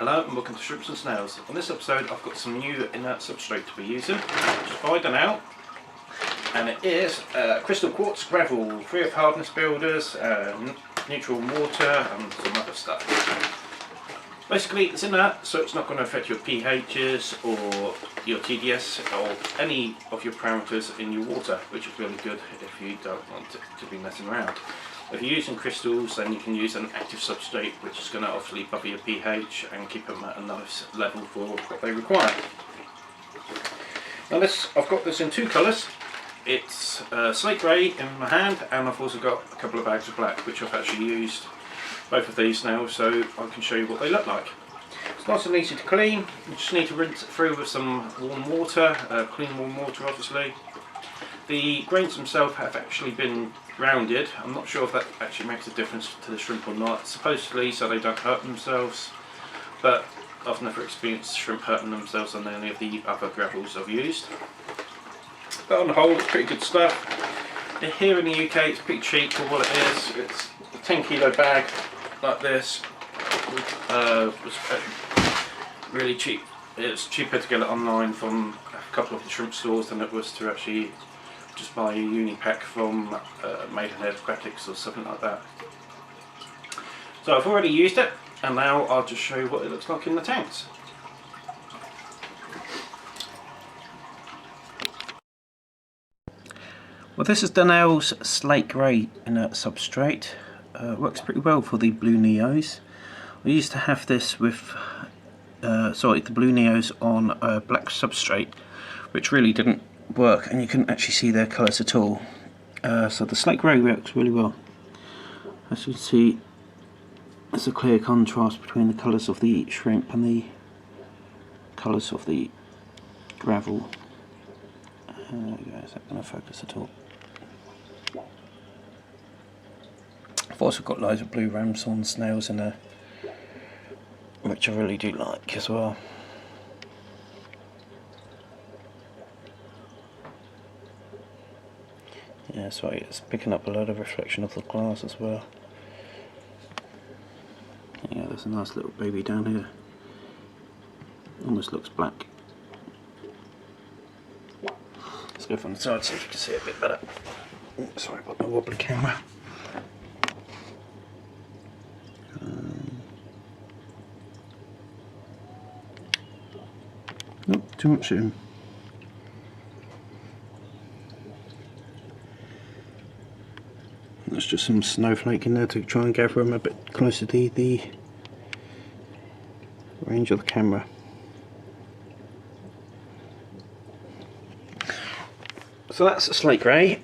Hello and welcome to Shrimps and Snails. On this episode I've got some new inert substrate to be using, which is by Dennerle, and it is crystal quartz gravel, free of hardness builders, neutral water and some other stuff. Basically it's inert, so it's not going to affect your pHs or your TDS or any of your parameters in your water, which is really good if you don't want it to be messing around. If you're using crystals, then you can use an active substrate, which is going to obviously buffer your pH and keep them at a nice level for what they require. Now I've got this in two colours. It's slate grey in my hand, and I've also got a couple of bags of black, which I've actually used both of these now, so I can show you what they look like. It's nice and easy to clean. You just need to rinse it through with some warm water, clean warm water obviously. The grains themselves have actually been rounded. I'm not sure if that actually makes a difference to the shrimp or not, supposedly so they don't hurt themselves, but I've never experienced shrimp hurting themselves on any of the other gravels I've used. But on the whole it's pretty good stuff. Here in the UK it's pretty cheap for what it is. It's a 10 kilo bag like this. Was really cheap. It's cheaper to get it online from a couple of the shrimp stores than it was to actually just buy a uni pack from Maidenhead Aquatics or something like that. So I've already used it, and now I'll just show you what it looks like in the tanks. Well, this is Dennerle's slate grey inert substrate. Works pretty well for the blue neos. I used to have this with the blue neos on a black substrate, which really didn't work, and you couldn't actually see their colours at all. So the slate grey works really well. As you can see, there's a clear contrast between the colours of the shrimp and the colours of the gravel. There we go. Is that going to focus at all? I've also got loads of blue ramshorn snails in there, which I really do like as well. Yeah, so it's picking up a lot of reflection of the glass as well. Yeah, there's a nice little baby down here. Almost looks black. Let's go from the side so you can see it a bit better. Sorry about the wobbly camera. Nope, too much zoom. There's just some snowflake in there to try and gather them a bit closer to the range of the camera. So that's the slate grey.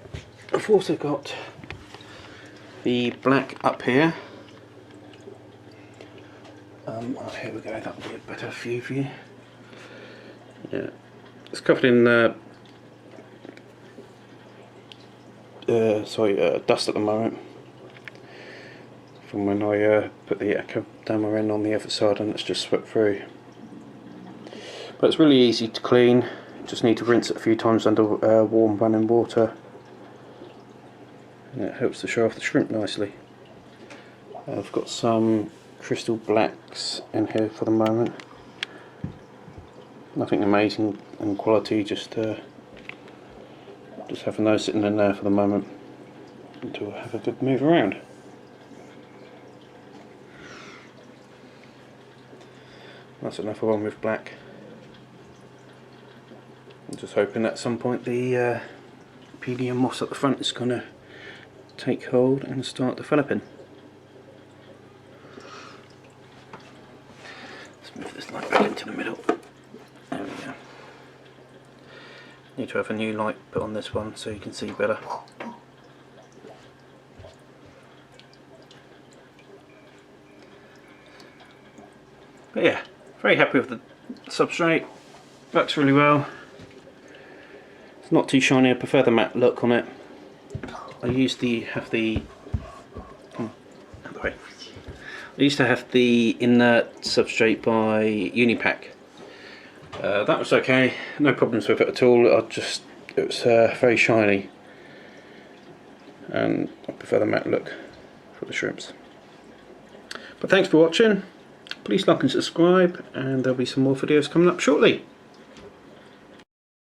I've also got the black up here. Oh, here we go, that'll be a better view for you. Yeah, it's covered in dust at the moment from when I put the ectoderma in on the other side, and it's just swept through. But it's really easy to clean. You just need to rinse it a few times under warm running water, and it helps to show off the shrimp nicely. I've got some crystal blacks in here for the moment. Nothing amazing in quality, just having those sitting in there for the moment until I have a good move around. That's another one with black. I'm just hoping at some point the PDM moss at the front is going to take hold and start developing. Let's move this light back into the middle. There we go. Need to have a new light put on this one so you can see better. But yeah, very happy with the substrate. Works really well. It's not too shiny. I prefer the matte look on it. I used to have the inert substrate by Unipack. That was okay, no problems with it at all. It was very shiny, and I prefer the matte look for the shrimps. But thanks for watching. please like and subscribe, and there'll be some more videos coming up shortly.